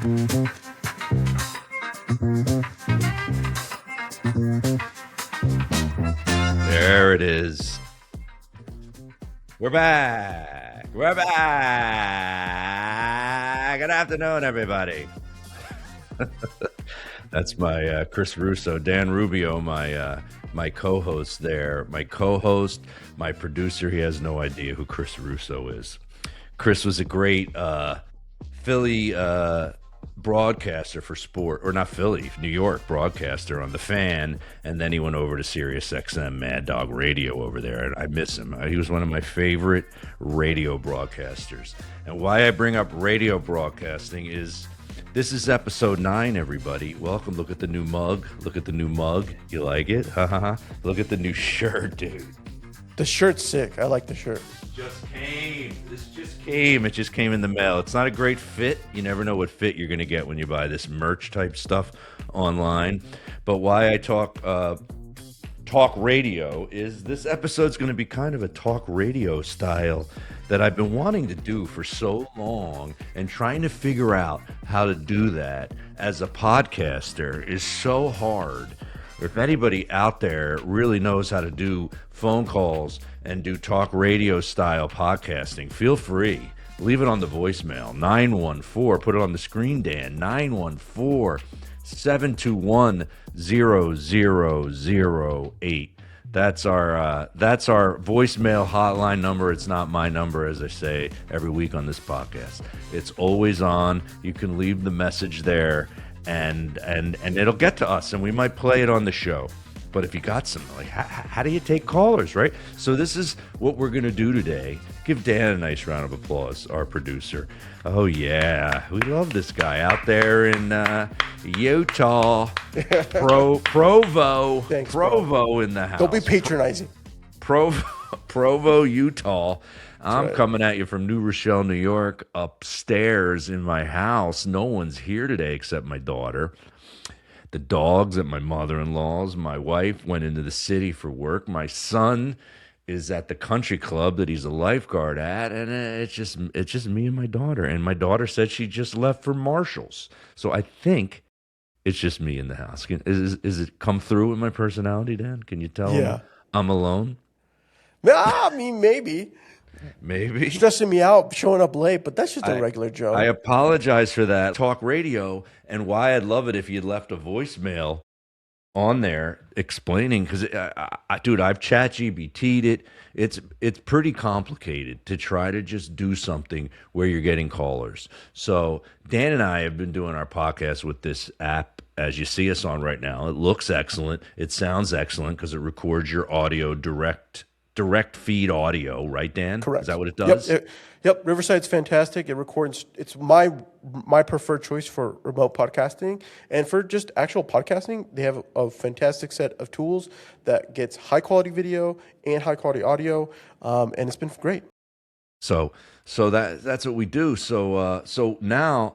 There it is. We're back. We're back. Good afternoon, everybody. That's my Chris Russo, Dan Rubio, my co-host there. My co-host, my producer. He has no idea who Chris Russo is. Chris was a great Philly broadcaster for sport, or not Philly, New York broadcaster on The Fan, and then he went over to Sirius XM Mad Dog Radio over there, and I miss him. He was one of my favorite radio broadcasters. And why I bring up radio broadcasting is this is episode 9, everybody. Welcome. Look at the new mug. Look at the new mug. You like it? Look at the new shirt, dude. The shirt's sick. I like the shirt. This just came. It just came in the mail. It's not a great fit. You never know what fit you're going to get when you buy this merch type stuff online. But why I talk radio is this episode's going to be kind of a talk radio style that I've been wanting to do for so long, and trying to figure out how to do that as a podcaster is so hard. If anybody out there really knows how to do phone calls and do talk radio style podcasting, feel free. Leave it on the voicemail, 914, put it on the screen, Dan, 914-721-0008. That's our voicemail hotline number. It's not my number, as I say every week on this podcast. It's always on. You can leave the message there, and it'll get to us, and we might play it on the show. But if you got some, like, how do you take callers, right? So this is what we're going to do today. Give Dan a nice round of applause, our producer. Oh, yeah. We love this guy out there in Utah. Provo. Thanks, Provo bro. In the house. Don't be patronizing. Provo, Utah. I'm right. coming at you from New Rochelle, New York, upstairs in my house. No one's here today except my daughter. The dogs at my mother-in-law's. My wife went into the city for work. My son is at the country club that he's a lifeguard at, and it's just me and my daughter. And my daughter said she just left for Marshall's. So I think it's just me in the house. Is it come through with my personality, Dan? Can you tell Yeah. I'm alone? I mean, maybe. Maybe. Stressing me out, showing up late, but that's just a regular joke. I apologize for that. Talk radio, and why I'd love it if you'd left a voicemail on there explaining, because, dude, I've ChatGPT'd it. It's pretty complicated to try to just do something where you're getting callers. So Dan and I have been doing our podcast with this app, as you see us on right now. It looks excellent. It sounds excellent because it records your audio direct feed audio, right, Dan? Correct. Is that what it does? Yep. Riverside's fantastic. It records. It's my preferred choice for remote podcasting, and for just actual podcasting, they have a fantastic set of tools that gets high quality video and high quality audio, and it's been great. So that's what we do. So now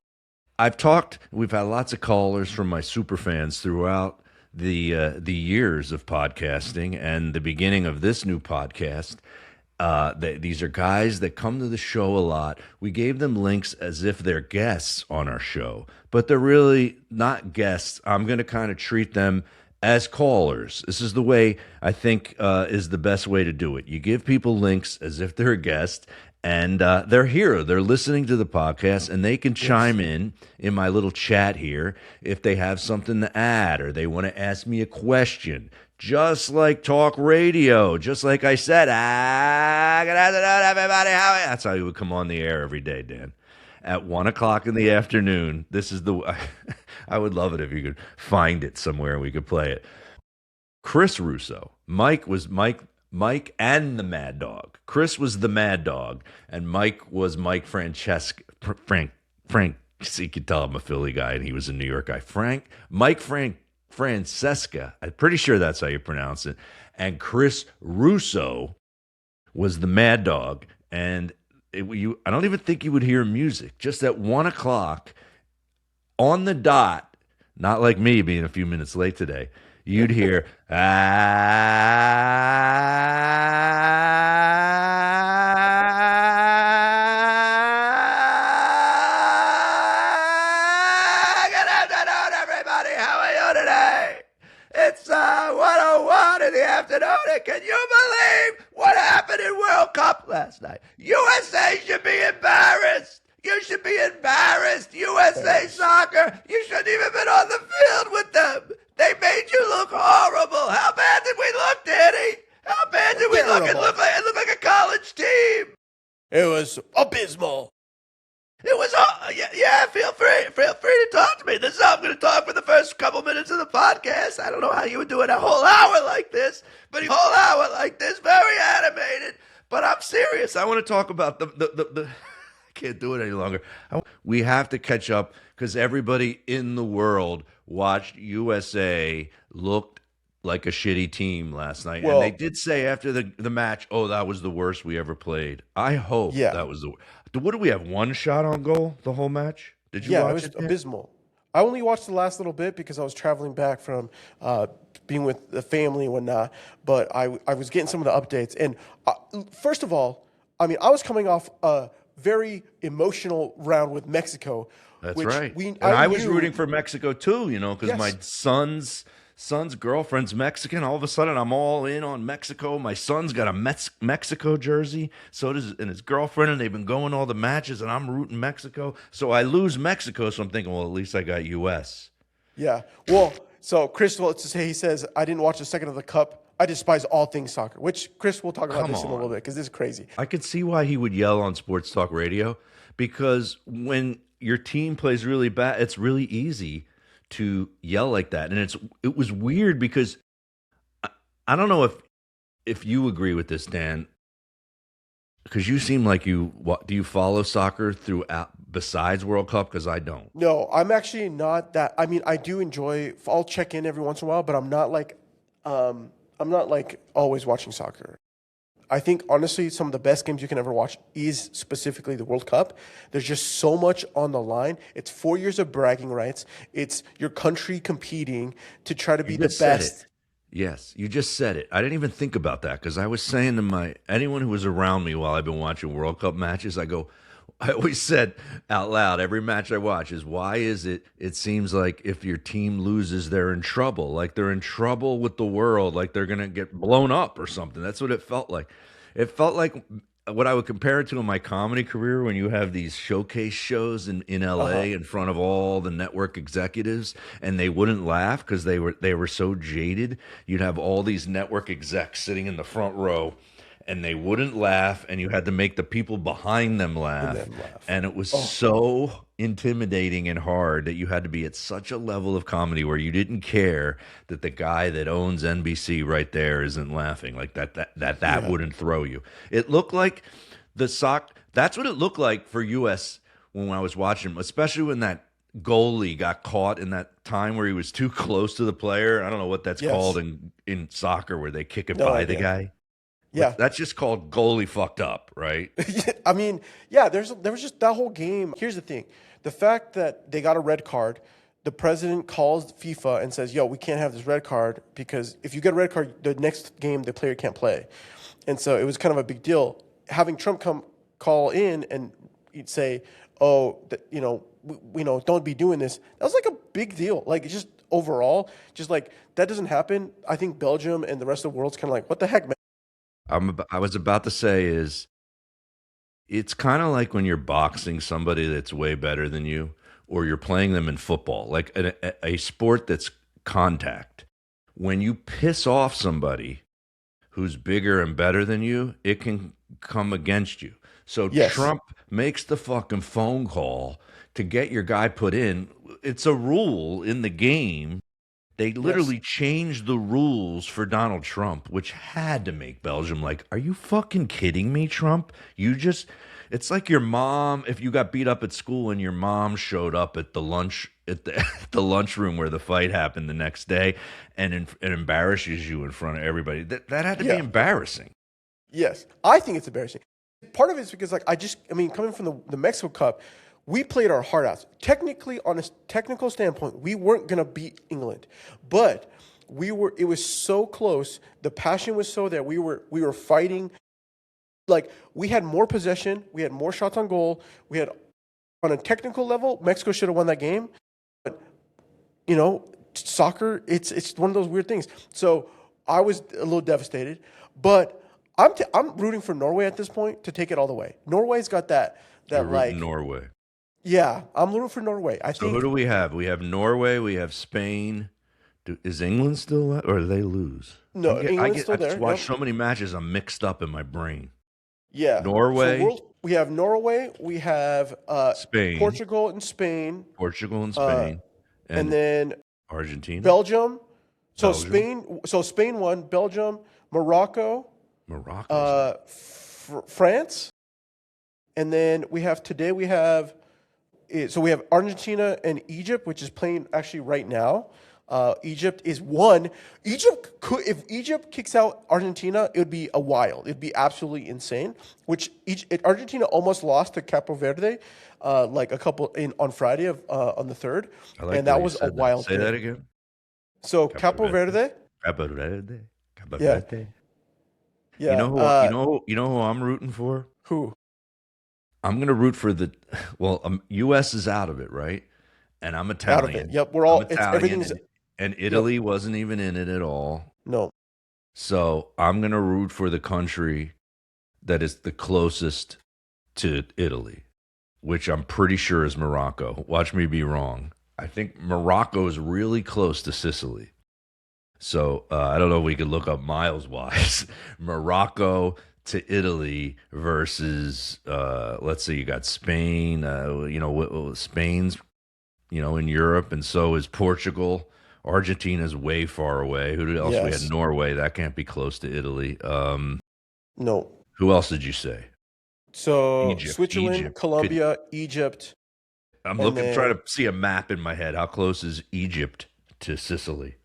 we've had lots of callers from my super fans throughout the years of podcasting and the beginning of this new podcast. These are guys that come to the show a lot. We gave them links as if they're guests on our show, but they're really not guests. I'm going to kind of treat them as callers. This is the way I think is the best way to do it. You give people links as if they're a guest, and they're here. They're listening to the podcast, and they can chime in my little chat here if they have something to add or they want to ask me a question. Just like talk radio, just like I said, good afternoon, everybody. That's how you would come on the air every day, Dan. At 1 o'clock in the afternoon. This is I would love it if you could find it somewhere and we could play it. Chris Russo. Mike and the Mad Dog. Chris was the Mad Dog, and Mike was Mike Francesca. Frank. So you could tell I'm a Philly guy, and he was a New York guy. Mike Francesca. I'm pretty sure that's how you pronounce it. And Chris Russo was the Mad Dog, and I don't even think you would hear music. Just at 1 o'clock on the dot, not like me being a few minutes late today. You'd hear, It's 1:01 in the afternoon, and can you believe what happened in World Cup last night? USA should be embarrassed. You should be embarrassed. USA soccer, you shouldn't even been on the field with them. They made you look horrible. How bad did we look, Danny? How bad did we look? It looked like a college team. It was abysmal. It was, yeah, feel free to talk to me. This is how I'm going to talk for the first couple minutes of the podcast. I don't know how you would do it a whole hour like this, but a whole hour like this, very animated. But I'm serious. I want to talk about the I can't do it any longer. We have to catch up because everybody in the world watched USA looked like a shitty team last night. Well, and they did say after the match, oh, that was the worst we ever played. I hope that was the what do we have? One shot on goal the whole match? Did you watch it? Yeah, it was abysmal. I only watched the last little bit because I was traveling back from being with the family and whatnot. But I was getting some of the updates. And first of all, I mean, I was coming off a very emotional round with Mexico. That's right. I was rooting for Mexico too, because my son's girlfriend's Mexican. All of a sudden, I'm all in on Mexico. My son's got a Mexico jersey. So does his girlfriend, and they've been going all the matches, and I'm rooting Mexico. So I lose Mexico, so I'm thinking, well, at least I got U.S. Yeah. Well, so Chris, let's just say he says, I didn't watch the second of the Cup. I despise all things soccer, which Chris will talk about this in a little bit because this is crazy. I could see why he would yell on sports talk radio because when your team plays really bad, it's really easy to yell like that. And it was weird because I don't know if you agree with this, Dan, because you seem like do you follow soccer throughout besides World Cup? Because I don't. No, I'm actually not that. I mean, I do enjoy. I'll check in every once in a while, but I'm not like always watching soccer. I think honestly, some of the best games you can ever watch is specifically the World Cup. There's just so much on the line. It's 4 years of bragging rights. It's your country competing to try to be the best. Yes, you just said it. I didn't even think about that because I was saying to anyone who was around me while I've been watching World Cup matches, I always said out loud, every match I watch is, why is it seems like if your team loses, they're in trouble. Like they're in trouble with the world, like they're going to get blown up or something. That's what it felt like. It felt like what I would compare it to in my comedy career when you have these showcase shows in LA in front of all the network executives and they wouldn't laugh because they were so jaded. You'd have all these network execs sitting in the front row and they wouldn't laugh, and you had to make the people behind them laugh. And it was so intimidating and hard that you had to be at such a level of comedy where you didn't care that the guy that owns NBC right there isn't laughing. Like that wouldn't throw you. It looked like that's what it looked like for US when I was watching, especially when that goalie got caught in that time where he was too close to the player. I don't know what that's called in soccer where they kick it by the guy. Yeah, that's just called goalie fucked up, right? I mean, yeah, there was just that whole game. Here's the thing. The fact that they got a red card, the president calls FIFA and says, yo, we can't have this red card because if you get a red card, the next game the player can't play. And so it was kind of a big deal. Having Trump call in and say, don't be doing this. That was like a big deal. Like just overall, just like that doesn't happen. I think Belgium and the rest of the world's kind of like, what the heck, man? I was about to say it's kind of like when you're boxing somebody that's way better than you, or you're playing them in football, like a sport that's contact. When you piss off somebody who's bigger and better than you, it can come against you. So Trump makes the fucking phone call to get your guy put in. It's a rule in the game. They literally changed the rules for Donald Trump, which had to make Belgium like, are you fucking kidding me, Trump? It's like your mom, if you got beat up at school and your mom showed up at the lunchroom where the fight happened the next day and embarrasses you in front of everybody. That had to be embarrassing. Yes, I think it's embarrassing. Part of it is because coming from the Mexico Cup, we played our heart out. Technically, on a technical standpoint, we weren't going to beat England, but it was so close. The passion was so there. We were fighting. Like, we had more possession. We had more shots on goal. On a technical level, Mexico should have won that game. But, soccer, it's one of those weird things. So I was a little devastated, but I'm rooting for Norway at this point to take it all the way. Norway's got You're that rooting like Norway. yeah, I'm rooting for Norway. I So who think do we have? We have Norway. We have Spain. Is England still left, or do they lose? no, England's I still just there. watched Yep. so many matches. I'm mixed up in my brain. Yeah. So Norway, we have Norway, we have Spain, Portugal and Spain, Portugal, and uh, Spain, and and then Argentina, Belgium. Belgium, So Spain won. Belgium, Morocco, Morocco's in. France, and then we have so we have Argentina and Egypt, which is playing actually right now. Egypt is one. If Egypt kicks out Argentina, it would be a wild. It'd be absolutely insane. Argentina almost lost to Capo Verde, like a couple on Friday on the 3rd, I like and the way that you was a said that. wild Say that game. again. So Capo Capo Verde. Verde, Capo Verde. Capo yeah, Verde. You yeah. know you know who I'm rooting for? Who? I'm gonna root for the U.S. is out of it, right? And I'm Out of it. Italian. Yep, I'm it's Italian, everything's. and Yep. Italy wasn't even in it at all. No. So I'm gonna root for the country that is the closest to Italy, which I'm pretty sure is Morocco. Watch me be wrong. I think Morocco is really close to Sicily. So I don't know if we could look up miles wise. Morocco to Italy versus let's see, you got Spain. Spain's in Europe, and so is Portugal. Argentina's way far away. Who else? We had Yes. Norway. That can't be close to Italy. No. Who else did you say? So Switzerland, Egypt. Colombia, Egypt, I'm and looking, trying then to see a map in my head. How close is Egypt to Sicily?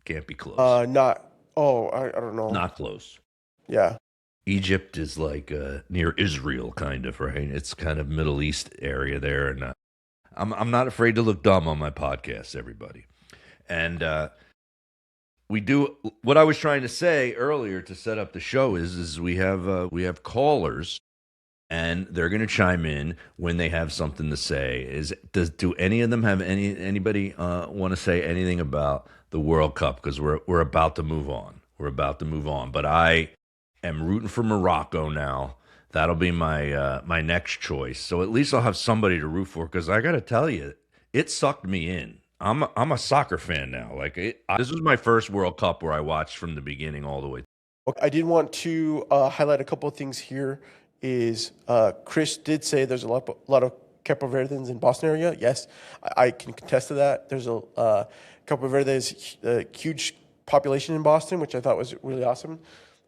Can't be close. not. Oh, I don't know. Not close. Yeah. Egypt is like near Israel, kind of, right? It's kind of Middle East area there, and I'm not afraid to look dumb on my podcast, everybody. And we do what I was trying to say earlier to set up the show is we have callers, and they're going to chime in when they have something to say. Do any of them have anybody want to say anything about the World Cup? Because we're about to move on. We're about to move on, but I am rooting for Morocco now. That'll be my my next choice. So at least I'll have somebody to root for. Because I got to tell you, it sucked me in. I'm a soccer fan now. This was my first World Cup where I watched from the beginning all the way. Okay, I did want to highlight a couple of things here. Is Chris did say there's a lot of Capo Verdens in Boston area. Yes, I can contest to that. There's a Capo Verde's a huge population in Boston, which I thought was really awesome.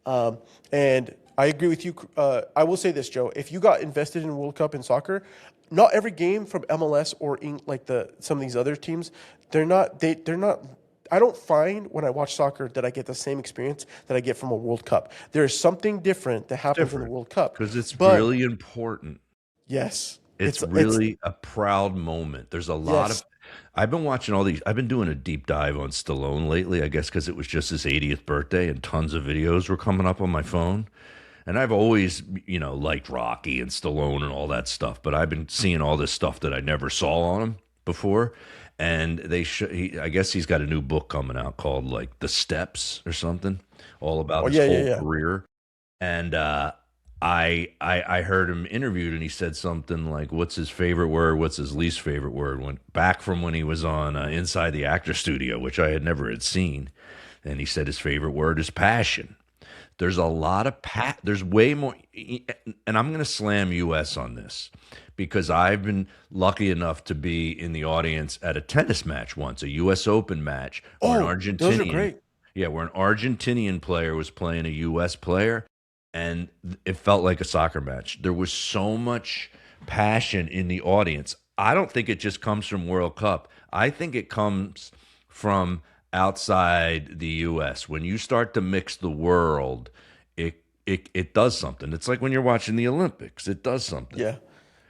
And I agree with you. I will say this, Joe. If you got invested in World Cup in soccer, not every game from MLS or some of these other teams, they're not. I don't find when I watch soccer that I get the same experience that I get from a World Cup. There is something different that happens in the World Cup because it's But really important. yes, It's really a proud moment. There's a lot yes. of. I've been watching all these. I've been doing a deep dive on Stallone lately. I guess because it was just his 80th birthday, and tons of videos were coming up on my phone. And I've always, liked Rocky and Stallone and all that stuff. But I've been seeing all this stuff that I never saw on him before. And I guess he's got a new book coming out called like The Steps or something, all about his whole career. And I heard him interviewed, and he said something like, "What's his favorite word? What's his least favorite word?" Went back from when he was on Inside the Actor Studio, which I had seen, and he said his favorite word is passion. There's a lot of there's way more, and I'm going to slam US on this because I've been lucky enough to be in the audience at a tennis match once, a US Open match, where an Argentinian, those are great. Yeah, where an Argentinian player was playing a US player, and it felt like a soccer match. There was so much passion in the audience. I don't think it just comes from World Cup. I think it comes from outside the U.S. When you start to mix the world, it does something. It's like when you're watching the Olympics. It does something.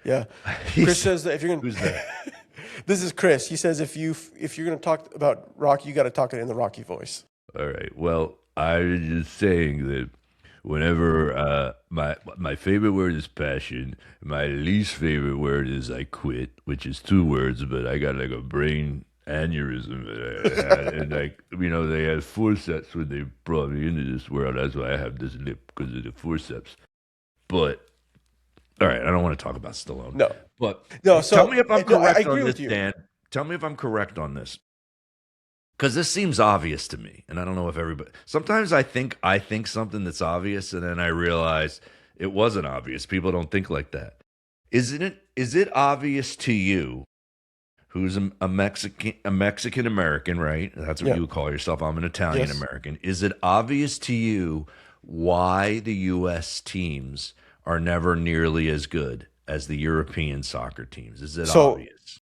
Yeah. Chris says that if you're Who's gonna, that? this is Chris. He says if you're gonna talk about Rocky, you got to talk it in the Rocky voice. All right. Well, I was just saying that whenever my favorite word is passion, my least favorite word is I quit, which is two words, but I got like a brain aneurysm, and like they had forceps when they brought me into this world. That's why I have this lip because of the forceps. But all right, I don't want to talk about Stallone. No. But No, tell me if I'm no, I correct agree on this, with you. Dan. Tell me if I'm correct on this. Because this seems obvious to me, and I don't know if everybody. Sometimes I think something that's obvious, and then I realize it wasn't obvious. People don't think like that. Is it obvious to you, who's a Mexican American, right? That's what Yeah. you would call yourself. I'm an Italian Yes. American. Is it obvious to you why the U.S. teams are never nearly as good as the European soccer teams? Is it So, obvious?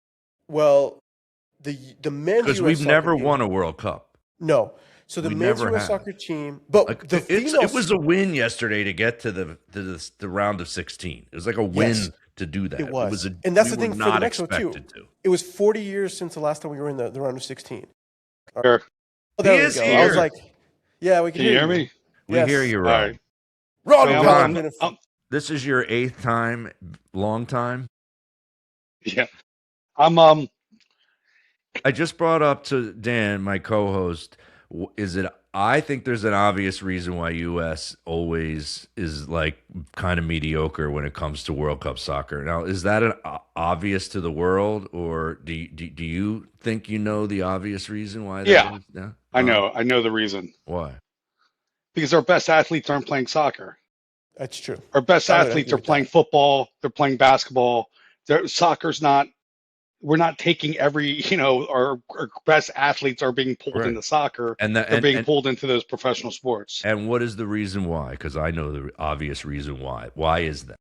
well, the men's Because U.S. we've soccer never team, won a World Cup. no. So the We men's never U.S. have. soccer team, but Like the female, it was a win yesterday to get to the round of 16. It was like a win Yes, to do that. it was. a And that's we the were thing for the not Mexico too. expected to. It was 40 years since the last time we were in the round of 16. Sure. Oh, there He we is go. here. I was like, yeah, we can Can you hear you. me? We Yes. hear you, All Ron. right. Ron So Powell's been a This is your 8th time, long time. yeah. I'm I just brought up to Dan, my co-host, I think there's an obvious reason why U.S. always is like kind of mediocre when it comes to World Cup soccer. Now, is that obvious to the world, or do you think you know the obvious reason why that yeah, is? Yeah? I know the reason. Why? Because our best athletes aren't playing soccer. That's true. Our best I would athletes agree are with playing that. football, they're playing basketball. Soccer's not we're not taking our best athletes are being pulled Right. into soccer. And They're being pulled into those professional sports. and what is the reason why? Because I know the obvious reason why. Why is that?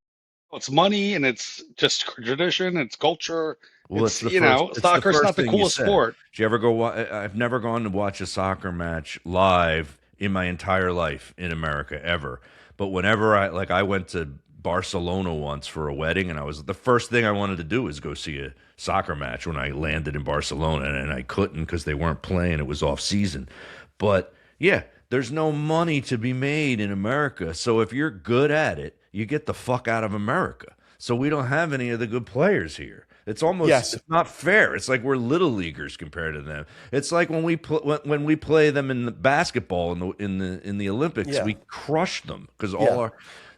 It's money and it's just tradition, it's culture. Well, it's the first. It's the Soccer's first not the thing you coolest said. sport. Did you ever go? I've never gone to watch a soccer match live in my entire life in America ever. But whenever I went to Barcelona once for a wedding, and the first thing I wanted to do was go see a soccer match when I landed in Barcelona, and I couldn't because they weren't playing. It was off season. But yeah, there's no money to be made in America. So if you're good at it, you get the fuck out of America. So we don't have any of the good players here. It's almost it's not fair. It's like we're little leaguers compared to them. It's like when we play them in the basketball in the Olympics, we crush them because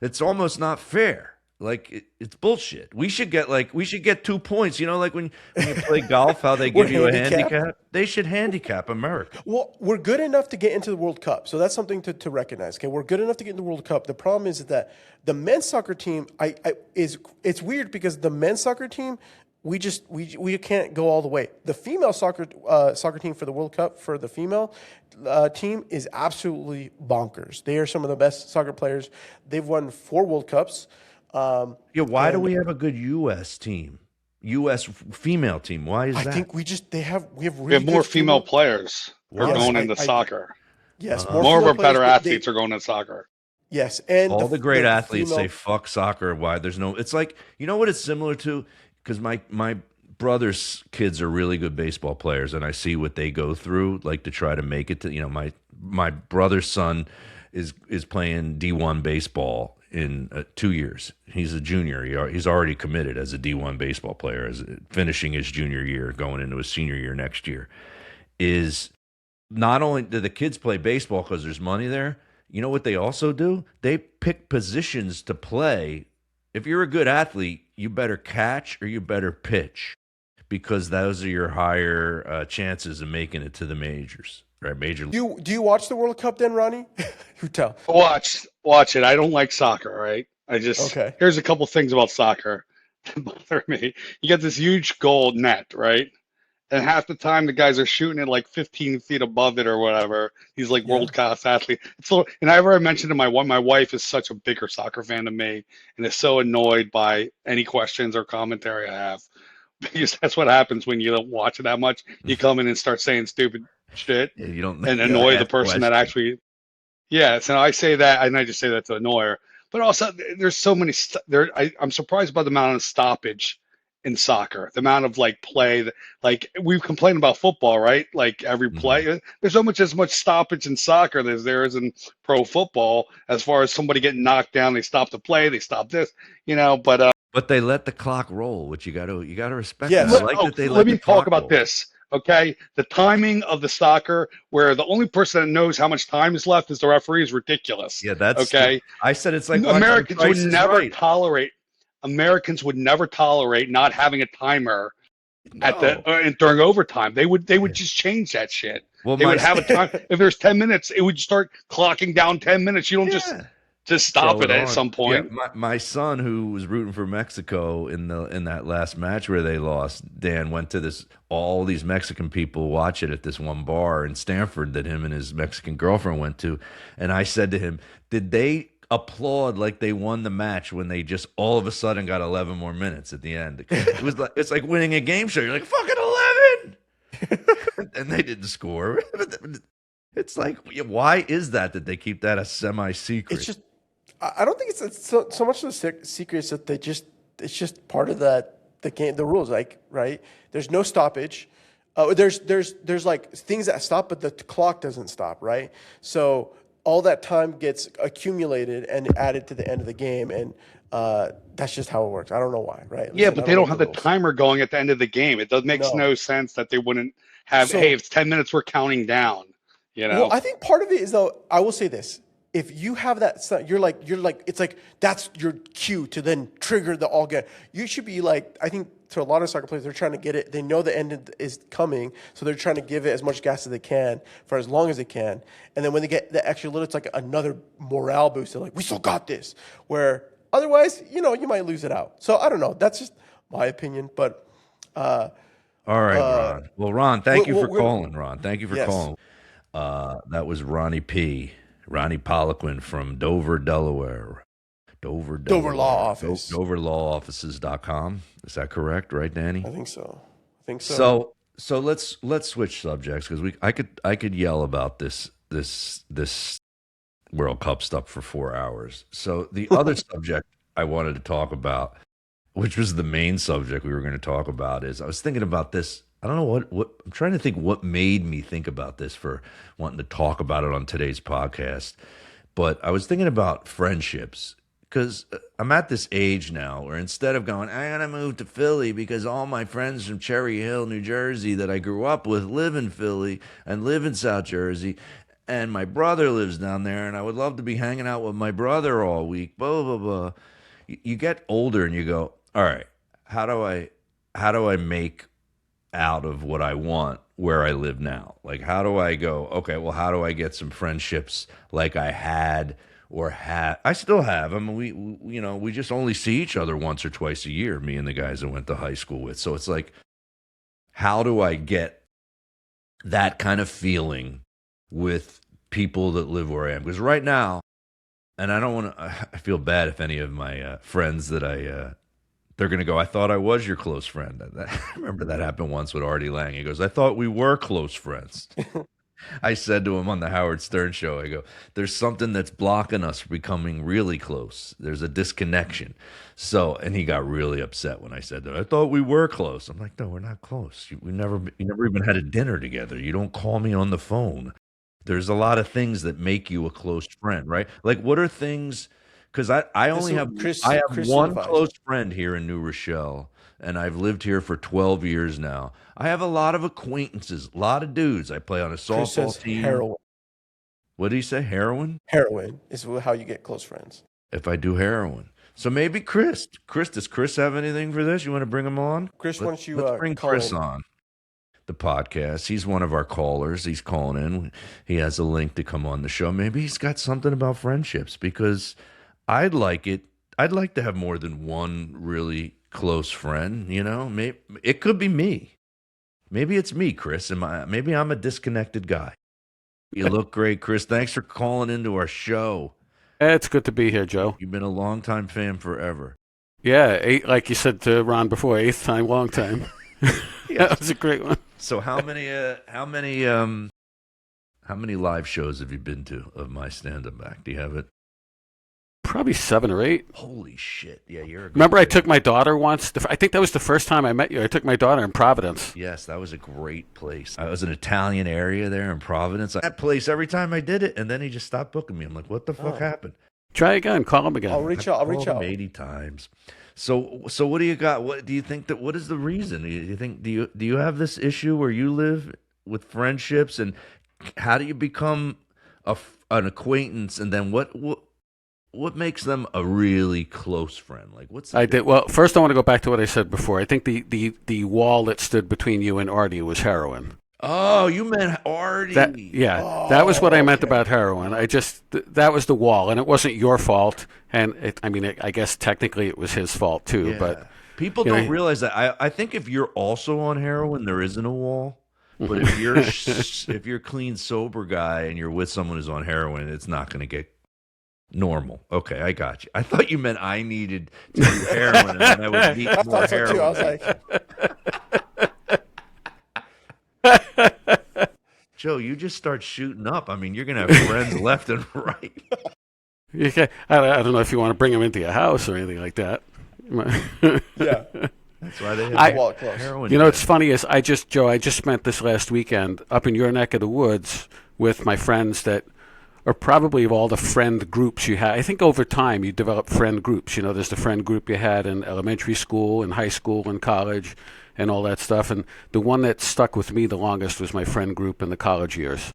it's almost not fair. Like it's bullshit. We should get 2 points. You know, like when you play golf, how they give you a handicap. They should handicap America. Well, we're good enough to get into the World Cup, so that's something to recognize. Okay, we're good enough to get into the World Cup. The problem is that the men's soccer team, it's weird because the men's soccer team, we can't go all the way. The female soccer team for the World Cup for the female team is absolutely bonkers. They are some of the best soccer players. They've won 4 World Cups. Why do we have a good U.S. team? U.S. female team. Why is that? I think we have We have more female players who are going into soccer. Yes, more of our better athletes are going into soccer. Yes, and all the great athletes say fuck soccer. Why there's no? It's like, you know what it's similar to? Because my brother's kids are really good baseball players, and I see what they go through, like to try to make it to. My brother's son is playing D1 baseball in 2 years. He's a junior. He's already committed as a D1 baseball player, as finishing his junior year, going into his senior year next year. Is not only do the kids play baseball because there's money there, you know what they also do? They pick positions to play. If you're a good athlete, you better catch or you better pitch, because those are your higher chances of making it to the majors. Right, major. Do you watch the World Cup then, Ronnie? You tell. Watch it. I don't like soccer, right? Here's a couple things about soccer that bother me. You get this huge goal net, right? And half the time the guys are shooting it like 15 feet above it or whatever. He's like world-class athlete. So, and I mentioned to my wife is such a bigger soccer fan than me and is so annoyed by any questions or commentary I have. Because that's what happens when you don't watch it that much. You come in and start saying stupid shit you don't and annoy the person that actually. Yeah, so I say that, and I just say that to annoy her. But also, there's so many. I'm surprised by the amount of stoppage in soccer, the amount of play. Like we've complained about football, right? Like every play, there's as much stoppage in soccer as there is in pro football. As far as somebody getting knocked down, they stop the play, they stop this, But they let the clock roll, which you got to respect. Yes. I like that they let me the talk clock about roll. this. Okay, the timing of the soccer, where the only person that knows how much time is left is the referee, is ridiculous. Yeah, that's stupid. Okay, I said it's like watching The Americans would Price is never Right. tolerate. Americans would never tolerate not having a timer at the No. during overtime. They would just change that shit. Well, They would have a time. If there's 10 minutes, it would start clocking down 10 minutes. You don't yeah. just Throw stop it it at on. some Yeah, point. my son, who was rooting for Mexico in that last match where they lost, Dan went to all these Mexican people watch it at this one bar in Stanford that him and his Mexican girlfriend went to, and I said to him, "Did they applaud like they won the match when they just all of a sudden got 11 more minutes at the end?" It's like winning a game show. You're like, fucking 11, and they didn't score. It's like, why is that they keep that a semi-secret? It's just, I don't think it's so much of the secrets that it's just part of the game, the rules. Like, right? There's no stoppage. There's like things that stop, but the clock doesn't stop, right? So all that time gets accumulated and added to the end of the game, and that's just how it works. I don't know why, right? Yeah, but they don't have the rules. timer going at the end of the game. It makes no sense that they wouldn't have. Hey, it's 10 minutes. We're counting down. You know. Well, I think part of it is, though. I will say this: if you have that, you're like, it's like that's your cue to then trigger the all game. You should be like, I think to a lot of soccer players, they're trying to get it. They know the end is coming, so they're trying to give it as much gas as they can for as long as they can. And then when they get the extra little, it's like another morale boost. They're like, we still got this. Where otherwise, you might lose it out. So I don't know. That's just my opinion, but. All right, Ron. Well, Ron, thank you for calling, Ron. Thank you for calling. That was Ronnie Poliquin from Dover, Delaware. Dover Law Office. DoverLawOffices.com. Is that correct, right, Danny? I think so. So let's switch subjects, because I could yell about this World Cup stuff for 4 hours. So the other subject I wanted to talk about, which was the main subject we were going to talk about, is I was thinking about this. I don't know what I'm trying to think what made me think about this for wanting to talk about it on today's podcast. But I was thinking about friendships, because I'm at this age now where instead of going, I gotta move to Philly because all my friends from Cherry Hill, New Jersey that I grew up with live in Philly and live in South Jersey, and my brother lives down there, and I would love to be hanging out with my brother all week, blah, blah, blah. You get older and you go, all right, how do I make out of what I want where I live now? Like, how do I go, okay, well, how do I get some friendships like I had I still have. I mean, we just only see each other once or twice a year, me and the guys I went to high school with. So it's like, how do I get that kind of feeling with people that live where I am? Because right now, and I feel bad if any of my friends that they're going to go, I thought I was your close friend. I remember that happened once with Artie Lang. He goes, I thought we were close friends. I said to him on the Howard Stern show, I go, there's something that's blocking us from becoming really close. There's a disconnection. So, and he got really upset when I said that. I thought we were close. I'm like, no, we're not close. You never even had a dinner together. You don't call me on the phone. There's a lot of things that make you a close friend, right? Like, what are things? Because I only have one close friend here in New Rochelle, and I've lived here for 12 years now. I have a lot of acquaintances, a lot of dudes. I play on a softball team. Heroin. What did he say? Heroin? Heroin is how you get close friends. If I do heroin. So maybe Chris. Does Chris have anything for this? You want to bring him on? Chris, why don't you let's bring Chris on the podcast. He's one of our callers. He's calling in. He has a link to come on the show. Maybe he's got something about friendships, because I'd like to have more than one really close friend, Maybe it could be me. Maybe it's me, Chris. Maybe I'm a disconnected guy. You look great, Chris. Thanks for calling into our show. It's good to be here, Joe. You've been a longtime fan forever. Yeah, like you said to Ron before, 8th time, long time. That was a great one. So how many live shows have you been to of my stand-up act? Do you have it? Probably 7 or 8. Holy shit! Yeah, you're. Remember, I took my daughter once. I think that was the first time I met you. I took my daughter in Providence. Yes, that was a great place. I was an Italian area there in Providence. That place, every time I did it, and then he just stopped booking me. I'm like, what the fuck happened? Try again. Call him again. I'll reach out. 80 times. So what do you got? What do you think that? What is the reason? Do you have this issue where you live with friendships, and how do you become an acquaintance, and then what makes them a really close friend? Like what's I did well. First, I want to go back to what I said before. I think the wall that stood between you and Artie was heroin. Oh, you meant Artie. That was what I meant about heroin. That was the wall, and it wasn't your fault. And I guess technically it was his fault too. Yeah. But people don't realize that. I think if you're also on heroin, there isn't a wall. But if you're a clean sober guy and you're with someone who's on heroin, it's not going to get normal. Okay, I got you. I thought you meant I needed to do heroin and then I would need more heroin. Too. I was like, Joe, you just start shooting up. I mean, you're going to have friends left and right. I don't know if you want to bring them into your house or anything like that. Yeah. That's why they have heroin. You know, what's funny is I just spent this last weekend up in your neck of the woods with my friends that are probably of all the friend groups you had. I think over time you develop friend groups. You know, there's the friend group you had in elementary school and high school and college and all that stuff. And the one that stuck with me the longest was my friend group in the college years.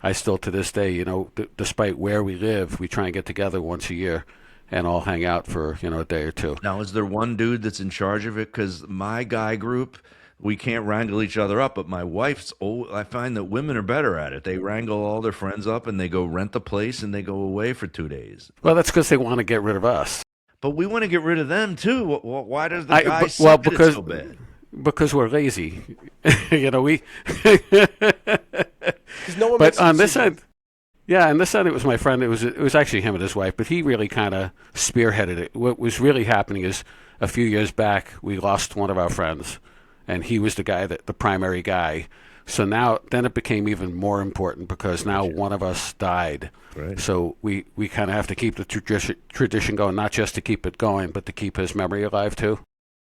I still, to this day, you know, despite where we live, we try and get together once a year and all hang out for, you know, a day or two. Now, is there one dude that's in charge of it? Because my guy group, we can't wrangle each other up, but my wife's I find that women are better at it. They wrangle all their friends up and they go rent the place and they go away for 2 days. Well, that's because they want to get rid of us. But we want to get rid of them too. Why does the guy suck at it so bad? Because we're lazy. You know, we... no one but on this side... Yeah, and this side it was my friend. It was actually him and his wife, but he really kind of spearheaded it. What was really happening is a few years back we lost one of our friends, and he was the primary guy. So then it became even more important because now one of us died. Right. So we kind of have to keep the tradition going, not just to keep it going, but to keep his memory alive too.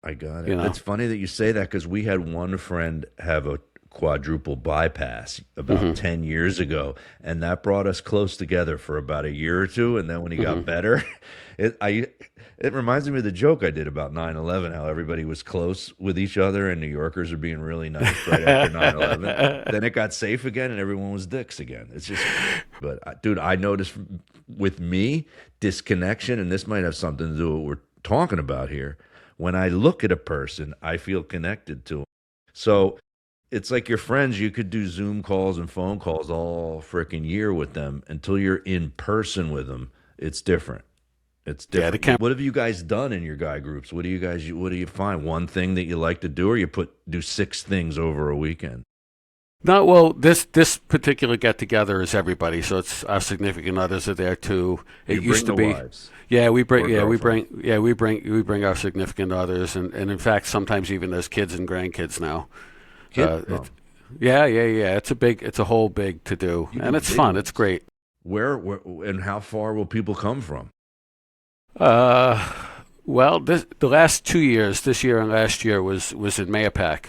I got it. You know? It's funny that you say that because we had one friend have a quadruple bypass about 10 years ago, and that brought us close together for about a year or two. And then when he got better, it reminds me of the joke I did about 9/11, how everybody was close with each other and New Yorkers are being really nice right after 9/11. Then it got safe again and everyone was dicks again. It's just, but dude, I noticed with me, disconnection, and this might have something to do with what we're talking about here. When I look at a person, I feel connected to them. So it's like your friends, you could do Zoom calls and phone calls all freaking year with them until you're in person with them. It's different. It's different. Yeah, what have you guys done in your guy groups? What do you find? One thing that you like to do, or do 6 things over a weekend? No, well, this particular get together is everybody, so it's our significant others are there too. It used to be, wives. Yeah, we bring our significant others, and in fact sometimes even there's kids and grandkids now. Yeah. It's a whole big to do, and it's fun. It's great. Where and how far will people come from? Well, the last 2 years, this year and last year was in Mayapack,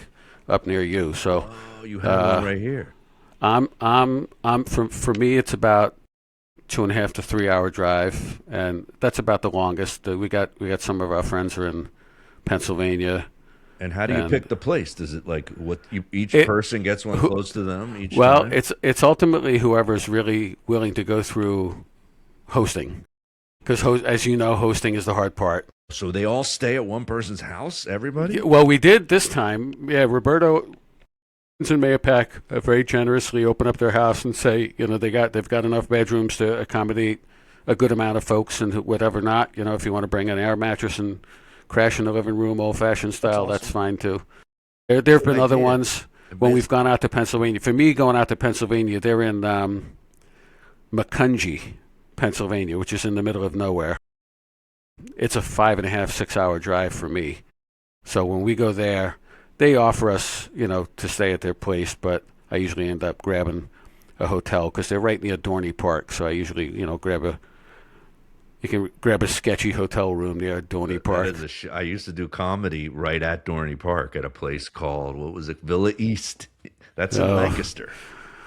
up near you. So you have one right here. For me, it's about 2.5 to 3 hour drive, and that's about the longest. We got some of our friends are in Pennsylvania. And how do you pick the place? Does it like each person gets one close to them each Well, time? it's ultimately whoever's really willing to go through hosting. Because, as you know, hosting is the hard part. So they all stay at one person's house, everybody? Well, we did this time. Yeah, Roberto and Mayapack very generously open up their house and say, you know, they've got enough bedrooms to accommodate a good amount of folks and whatever not. You know, if you want to bring an air mattress and crash in the living room, old-fashioned style, that's fine too. There have been other ones when we've gone out to Pennsylvania. For me, going out to Pennsylvania, they're in Macungie, Pennsylvania, which is in the middle of nowhere. It's a 5.5, 6 hour drive for me. So when we go there, they offer us, you know, to stay at their place, but I usually end up grabbing a hotel because they're right near Dorney Park. So I usually, you know, you can grab a sketchy hotel room near Dorney Park. I used to do comedy right at Dorney Park at a place called, what was it, Villa East. That's in Lancaster,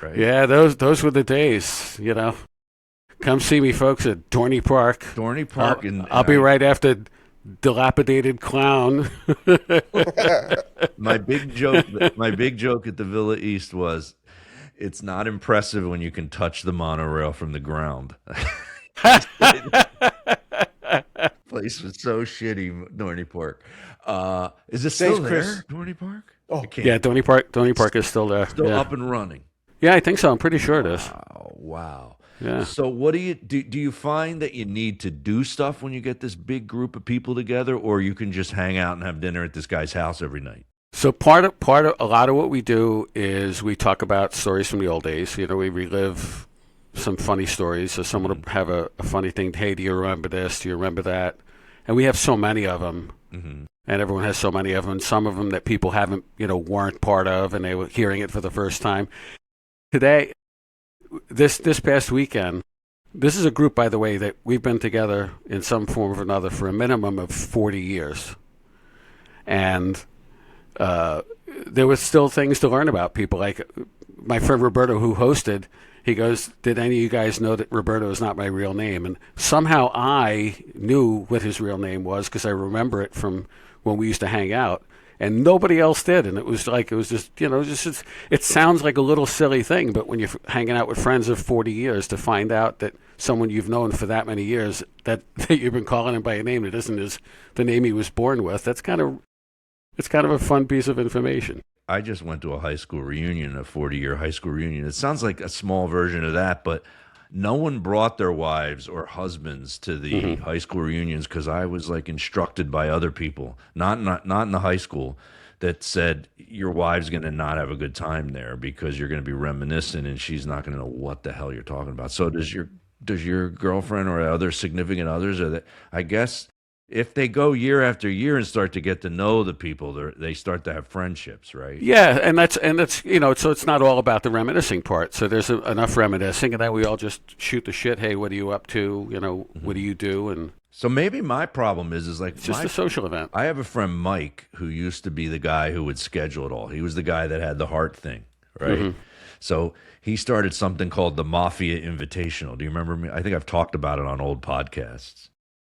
right? Yeah, those were the days, you know. Come see me, folks, at Dorney Park. Dorney Park. I'll be right after dilapidated clown. My big joke, my big joke at the Villa East was, it's not impressive when you can touch the monorail from the ground. Place was so shitty, Dorney Park. Is it still there, Chris. Dorney Park? Oh, yeah, Dorney Park is still there. Still yeah. up and running. Yeah, I think so. I'm pretty sure it is. Wow. Yeah. So what do you find that you need to do stuff when you get this big group of people together, or you can just hang out and have dinner at this guy's house every night? So part of a lot of what we do is we talk about stories from the old days. We relive some funny stories. So someone will have a funny thing. Hey, do you remember this? Do you remember that? And we have so many of them. Mm-hmm. And everyone has so many of them. Some of them that people haven't, weren't part of, and they were hearing it for the first time. Today, this past weekend, this is a group, by the way, that we've been together in some form or another for a minimum of 40 years. And there was still things to learn about people. Like my friend Roberto, who hosted, he goes, did any of you guys know that Roberto is not my real name? And somehow I knew what his real name was because I remember it from when we used to hang out. And nobody else did. And it was just, it sounds like a little silly thing, but when you're hanging out with friends of 40 years to find out that someone you've known for that many years, that you've been calling him by a name that isn't the name he was born with, it's kind of a fun piece of information. I just went to a high school reunion, a 40-year high school reunion. It sounds like a small version of that, but no one brought their wives or husbands to the high school reunions because I was like instructed by other people, not in the high school, that said your wife's going to not have a good time there because you're going to be reminiscent and she's not going to know what the hell you're talking about. So does your girlfriend or other significant others, or that, I guess, if they go year after year and start to get to know the people, they start to have friendships, right? Yeah, and that's so it's not all about the reminiscing part. So there's enough reminiscing, and then we all just shoot the shit. Hey, what are you up to? What do you do? And so maybe my problem is like it's just a social event. I have a friend, Mike, who used to be the guy who would schedule it all. He was the guy that had the heart thing, right? So he started something called the Mafia Invitational. Do you remember me? I think I've talked about it on old podcasts.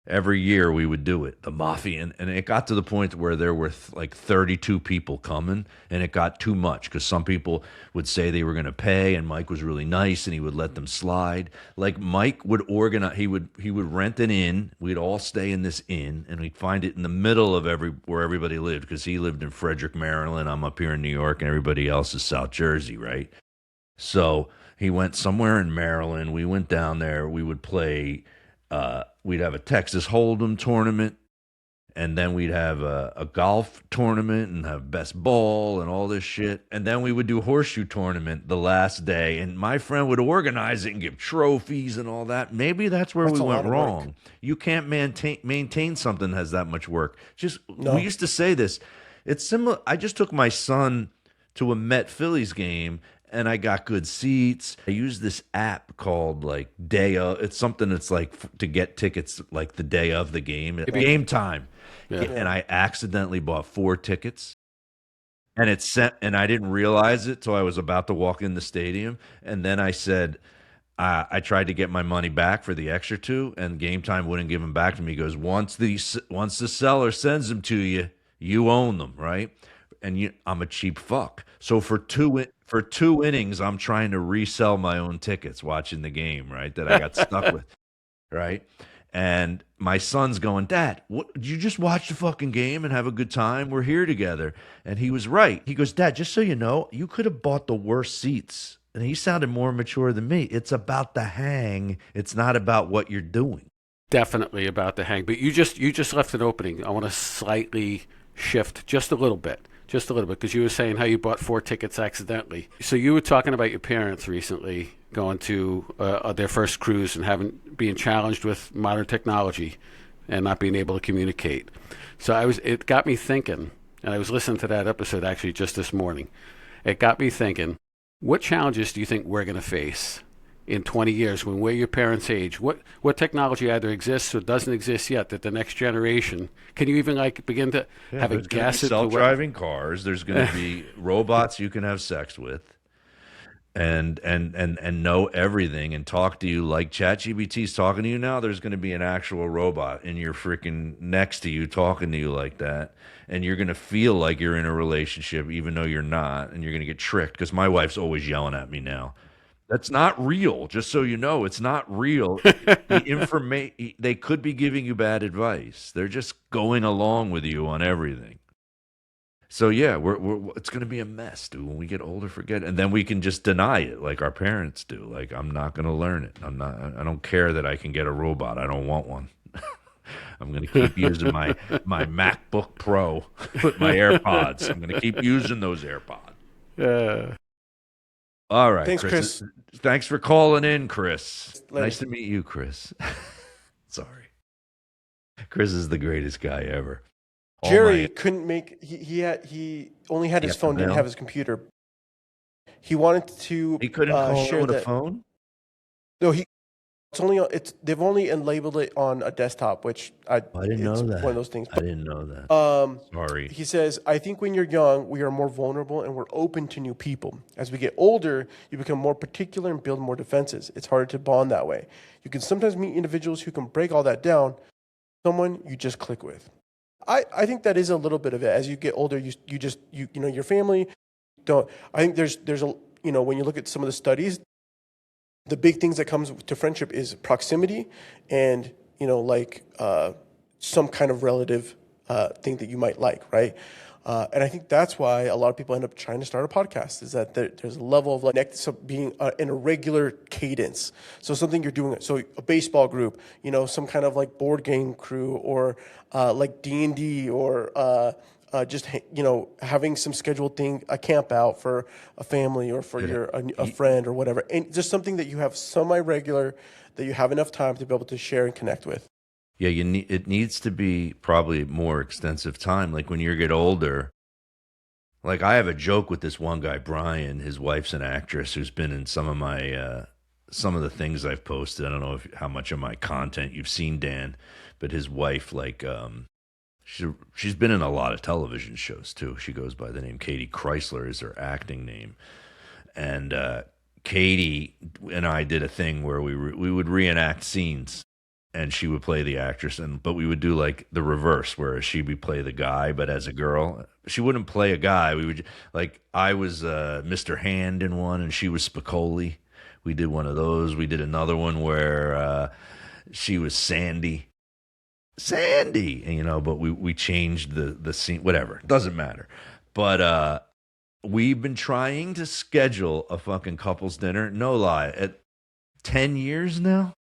Every year we would do it, the Mafia, and it got to the point where there were like 32 people coming, and it got too much because some people would say they were going to pay, and Mike was really nice, and he would let them slide. Like Mike would organize, he would rent an inn. We'd all stay in this inn, and we'd find it in the middle of where everybody lived, because he lived in Frederick, Maryland. I'm up here in New York, and everybody else is South Jersey, right? So he went somewhere in Maryland. We went down there. We would play. We'd have a Texas Hold'em tournament, and then we'd have a golf tournament and have best ball and all this shit. And then we would do horseshoe tournament the last day, and my friend would organize it and give trophies and all that. Maybe that's where we went wrong. You can't maintain something that has that much work. We used to say this. It's similar. I just took my son to a Met Phillies game, and I got good seats. I used this app called like Day Of. It's something that's like to get tickets like the day of the game. Game time. Yeah. And I accidentally bought 4 tickets. And and I didn't realize it till I was about to walk in the stadium. And then I said, I tried to get my money back for the extra 2, and Game Time wouldn't give them back to me. He goes, once the seller sends them to you, you own them, right? And I'm a cheap fuck. So for two innings, I'm trying to resell my own tickets watching the game, right, that I got stuck with, right? And my son's going, Dad, did you just watch the fucking game and have a good time? We're here together. And he was right. He goes, Dad, just so you know, you could have bought the worst seats. And he sounded more mature than me. It's about the hang. It's not about what you're doing. Definitely about the hang. But you just left an opening. I want to slightly shift just a little bit. Just a little bit, because you were saying how you bought 4 tickets accidentally. So you were talking about your parents recently going to their first cruise and being challenged with modern technology and not being able to communicate. So it got me thinking, and I was listening to that episode actually just this morning. It got me thinking, what challenges do you think we're going to face in 20 years when we're your parents' age? What technology either exists or doesn't exist yet that the next generation, can you even begin to have a guess at self-driving cars? There's going to be robots you can have sex with. and know everything and talk to you like ChatGPT's talking to you now. There's going to be an actual robot in your freaking next to you talking to you like that, and you're going to feel like you're in a relationship even though you're not, and you're going to get tricked because my wife's always yelling at me now. That's not real. Just so you know, it's not real. The information, they could be giving you bad advice. They're just going along with you on everything. So yeah, it's going to be a mess, dude. When we get older, forget it. And then we can just deny it like our parents do. Like, I'm not going to learn it. I don't care that I can get a robot. I don't want one. I'm going to keep using my MacBook Pro with my AirPods. I'm going to keep using those AirPods. Yeah. All right. Thanks, Chris. Thanks for calling in, Chris. Later. Nice to meet you, Chris. Sorry. Chris is the greatest guy ever. Jerry couldn't make. He only had his phone, didn't have his computer. He wanted to. He couldn't call share with a phone. No, they've only labeled it on a desktop, which I didn't know that. One of those things. I didn't know that. Sorry. He says, I think when you're young, we are more vulnerable and we're open to new people. As we get older, you become more particular and build more defenses. It's harder to bond that way. You can sometimes meet individuals who can break all that down. Someone you just click with. I think that is a little bit of it. As you get older, you know your family don't. I think there's a when you look at some of the studies, the big things that comes to friendship is proximity and some kind of relative thing that you might like, right? And I think that's why a lot of people end up trying to start a podcast, is that there's a level of being in a regular cadence. So something you're doing, so a baseball group, some kind of like board game crew, or like D&D, or just having some scheduled thing, a camp out for a family or for a friend or whatever, and just something that you have semi-regular, that you have enough time to be able to share and connect with. Yeah, it needs to be probably more extensive time. Like when you get older, like I have a joke with this one guy, Brian. His wife's an actress who's been in some of my some of the things I've posted. I don't know how much of my content you've seen, Dan, but his wife, she's been in a lot of television shows too. She goes by the name Katie Chrysler is her acting name, and Katie and I did a thing where we would reenact scenes. And she would play the actress, but we would do like the reverse, where she would play the guy, but as a girl. She wouldn't play a guy. We would, like, I was Mr. Hand in one, and she was Spicoli. We did one of those. We did another one where she was Sandy, and, but we changed the scene. Whatever, doesn't matter. But we've been trying to schedule a fucking couples dinner. No lie, at 10 years now.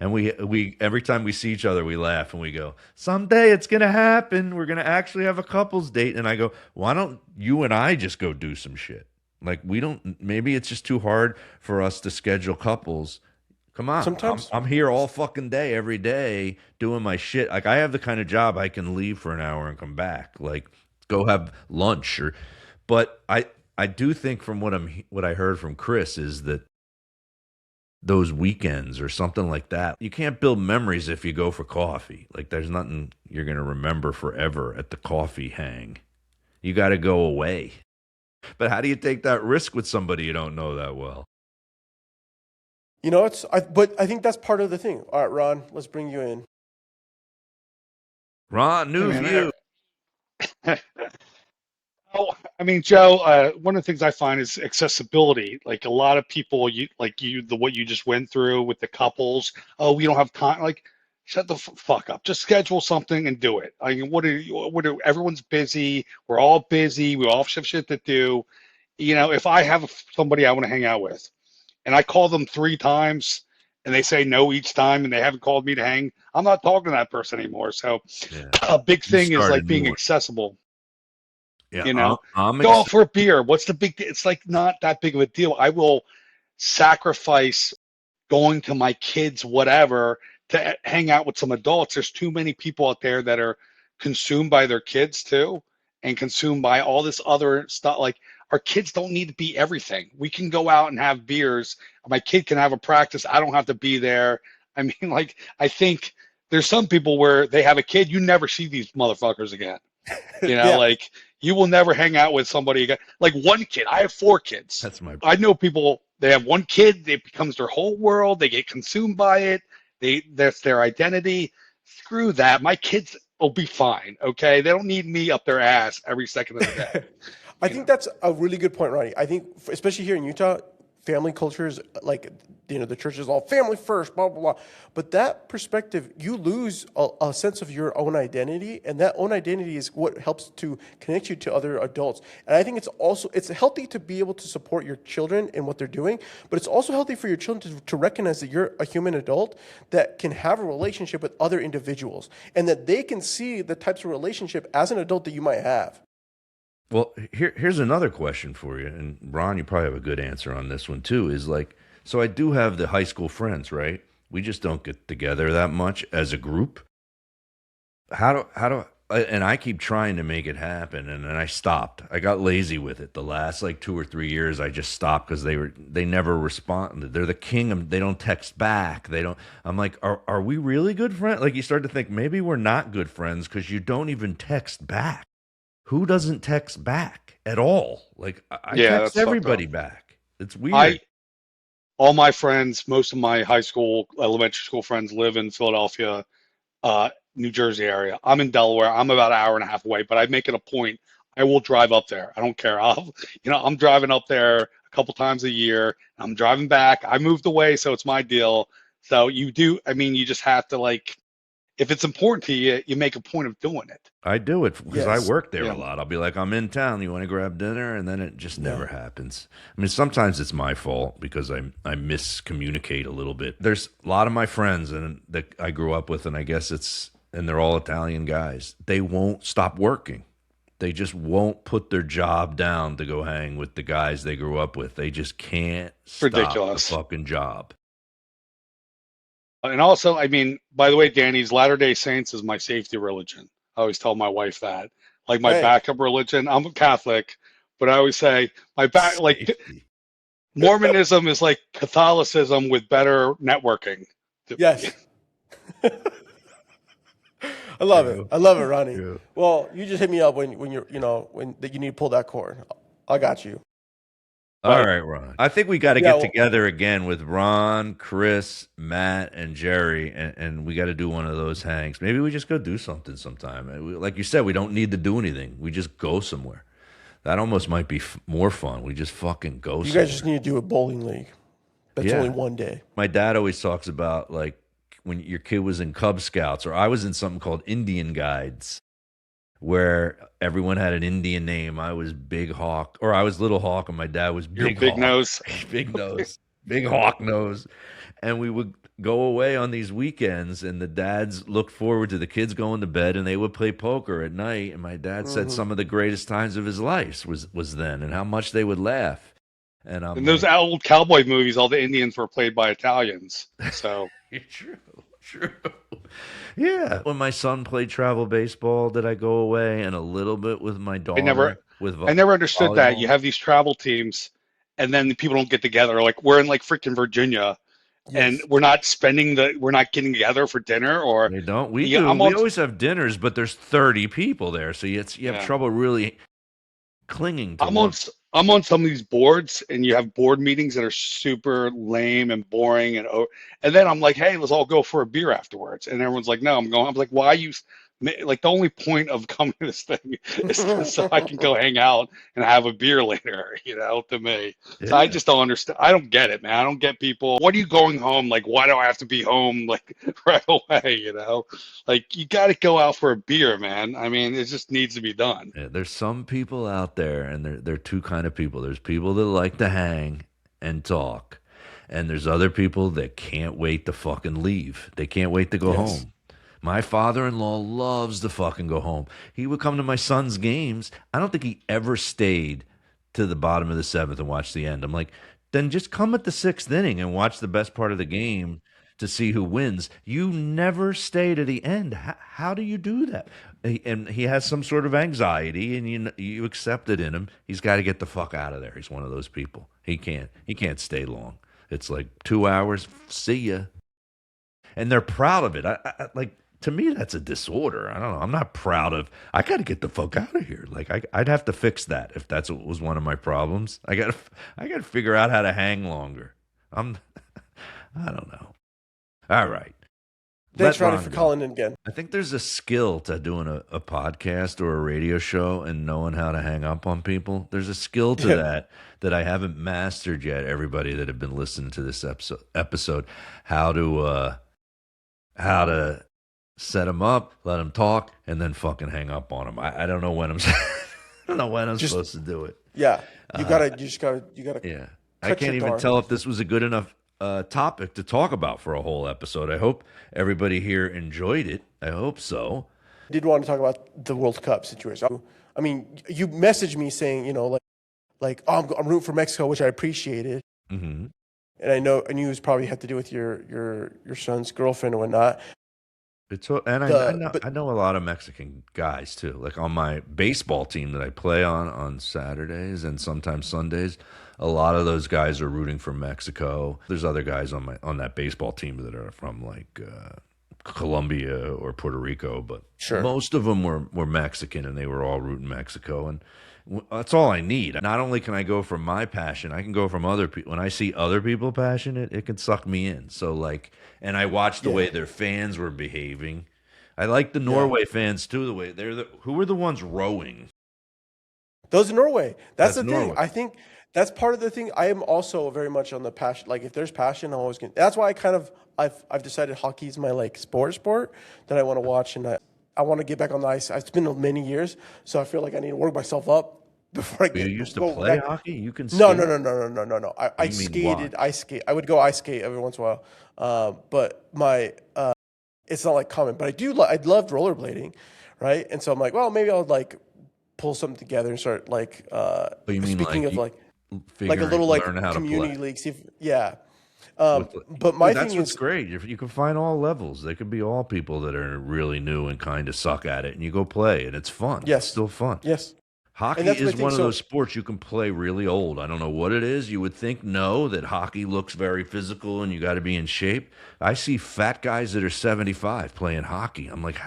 And we every time we see each other, we laugh and we go, someday it's going to happen. We're going to actually have a couples date. And I go, why don't you and I just go do some shit? Like, maybe it's just too hard for us to schedule couples. Come on. Sometimes I'm here all fucking day, every day doing my shit. Like, I have the kind of job I can leave for an hour and come back, like go have lunch but I do think from what I heard from Chris is that those weekends or something like that. You can't build memories if you go for coffee. Like, there's nothing you're going to remember forever at the coffee hang. You got to go away. But how do you take that risk with somebody you don't know that well? But I think that's part of the thing. All right, Ron, let's bring you in. Ron, new view. Oh, I mean, Joe, one of the things I find is accessibility. Like, a lot of people, what you just went through with the couples. Oh, we don't have time. Like, shut the fuck up. Just schedule something and do it. I mean, everyone's busy. We're all busy. We all have shit to do. If I have somebody I want to hang out with, and I call them 3 times, and they say no each time, and they haven't called me to hang, I'm not talking to that person anymore. So, a big thing is like being accessible. Yeah, go out for a beer. What's the big? It's like not that big of a deal. I will sacrifice going to my kids, whatever, to hang out with some adults. There's too many people out there that are consumed by their kids too, and consumed by all this other stuff. Like, our kids don't need to be everything. We can go out and have beers. My kid can have a practice. I don't have to be there. I mean, like, I think there's some people where they have a kid, you never see these motherfuckers again. You will never hang out with somebody like one kid. I have 4 kids. That's my. I know people. They have one kid. It becomes their whole world. They get consumed by it. That's their identity. Screw that. My kids will be fine. Okay, they don't need me up their ass every second of the day. I think that's a really good point, Ronnie. I think, especially here in Utah, family culture is like, the church is all family first, blah, blah, blah. But that perspective, you lose a sense of your own identity, and that own identity is what helps to connect you to other adults. And I think it's healthy to be able to support your children in what they're doing, but it's also healthy for your children to recognize that you're a human adult that can have a relationship with other individuals, and that they can see the types of relationship as an adult that you might have. Well, here's another question for you, and Ron, you probably have a good answer on this one too. Is like, so I do have the high school friends, right? We just don't get together that much as a group. And I keep trying to make it happen, and then I stopped. I got lazy with it. The last like 2 or 3 years, I just stopped because they never responded. They're the king of, they don't text back. They don't. I'm like, are we really good friends? Like, you start to think maybe we're not good friends because you don't even text back. Who doesn't text back at all? Like, I text everybody back. It's weird. All my friends, most of my high school, elementary school friends live in Philadelphia, New Jersey area. I'm in Delaware. I'm about an hour and a half away, but I make it a point. I will drive up there. I don't care. I'm driving up there a couple times a year. I'm driving back. I moved away, so it's my deal. So you just have to, like, if it's important to you, you make a point of doing it. I do it because I work there a lot. I'll be like, I'm in town. You want to grab dinner? And then it just never happens. I mean, sometimes it's my fault because I miscommunicate a little bit. There's a lot of my friends that I grew up with, and I guess and they're all Italian guys. They won't stop working. They just won't put their job down to go hang with the guys they grew up with. They just can't stop the fucking job. And also, I mean, by the way, Danny's Latter-day Saints is my safety religion. I always tell my wife that. Like, my backup religion, I'm a Catholic, but I always say Mormonism is like Catholicism with better networking. Yes. I love it. I love it, Ronnie. Yeah. Well, you just hit me up when you need to pull that cord. I got you. All right, Ron. I think we got to get together again with Ron, Chris, Matt, and Jerry, and we got to do one of those hangs. Maybe we just go do something sometime. Like you said, we don't need to do anything. We just go somewhere. That almost might be more fun. We just fucking go somewhere. You guys just need to do a bowling league. That's only one day. My dad always talks about, like, when your kid was in Cub Scouts, or I was in something called Indian Guides, where everyone had an Indian name. I was Big Hawk, or I was Little Hawk, and my dad was Big Hawk. Nose. Big Nose. Big Hawk Nose. And we would go away on these weekends, and the dads looked forward to the kids going to bed, and they would play poker at night. And my dad said some of the greatest times of his life was then, and how much they would laugh. And those old cowboy movies, all the Indians were played by Italians. So True. Yeah. When my son played travel baseball, did I go away? And a little bit with my daughter. I never understood that. You have these travel teams, and then the people don't get together. Like, we're in like freaking Virginia, and we're not getting together for dinner, or they don't. We do. We always have dinners, but there's 30 people there, so you have trouble really clinging to. I'm on some of these boards, and you have board meetings that are super lame and boring, and then I'm like, hey, let's all go for a beer afterwards, and everyone's like, no, I'm going. I'm like, why you? Like, the only point of coming to this thing is so I can go hang out and have a beer later, to me. Yeah. So I just don't understand. I don't get it, man. I don't get people. What are you going home? Like, why do I have to be home, like, right away, Like, you got to go out for a beer, man. I mean, it just needs to be done. Yeah, there's some people out there, and there are two kind of people. There's people that like to hang and talk, and there's other people that can't wait to fucking leave. They can't wait to go home. My father-in-law loves to fucking go home. He would come to my son's games. I don't think he ever stayed to the bottom of the 7th and watched the end. I'm like, then just come at the 6th inning and watch the best part of the game to see who wins. You never stay to the end. How do you do that? And he has some sort of anxiety, and you accept it in him. He's got to get the fuck out of there. He's one of those people. He can't stay long. It's like 2 hours. See ya. And they're proud of it. I like To me, that's a disorder. I don't know. I'm not proud of. I got to get the fuck out of here. Like I'd have to fix that if that's what was one of my problems. I got to figure out how to hang longer. I'm. I don't know. All right. Thanks, Let Ronnie, Ron for go. calling in again. I think there's a skill to doing a podcast or a radio show and knowing how to hang up on people. There's a skill to that I haven't mastered yet. Everybody that have been listening to this episode, how to set them up, let them talk, and then fucking hang up on them. I don't know when I don't know when I'm supposed to do it. Yeah, you gotta. Yeah, I can't even tell if this was a good enough topic to talk about for a whole episode. I hope everybody here enjoyed it. I hope so. I did want to talk about the World Cup situation. I mean, you messaged me saying, oh, I'm rooting for Mexico, which I appreciated. Mm-hmm. And I knew it was probably had to do with your son's girlfriend and whatnot. I know a lot of Mexican guys too. Like on my baseball team that I play on Saturdays and sometimes Sundays, a lot of those guys are rooting for Mexico. There's other guys on that baseball team that are from like Colombia or Puerto Rico, but most of them were Mexican and they were all rooting Mexico, and that's all I need. Not only can I go from my passion, I can go from other people. When I see other people passionate, it can suck me in. So like, and I watched the way their fans were behaving. I like the Norway fans too. The way who were the ones rowing? Those are Norway. That's the Norway. thing. I think that's part of the thing. I am also very much on the passion. Like if there's passion, I'm always going. That's why I've decided hockey is my like sport that I want to watch, and I want to get back on the ice. It's been many years, so I feel like I need to work myself up before I get. You used to play hockey? You can skate? No. I skated. I skate. I would go ice skate every once in a while, but my it's not like common. But I do. I loved rollerblading, right? And so I'm like, well, maybe I'll like pull something together and start like. Speaking of like a little like community league. See if, yeah. But my that's thing what's is great. You can find all levels. They could be all people that are really new and kind of suck at it, and you go play, and it's fun. Yes, it's still fun. Yes, hockey is one of those sports you can play really old. I don't know what it is. You would think that hockey looks very physical and you got to be in shape. I see fat guys that are 75 playing hockey. I'm like,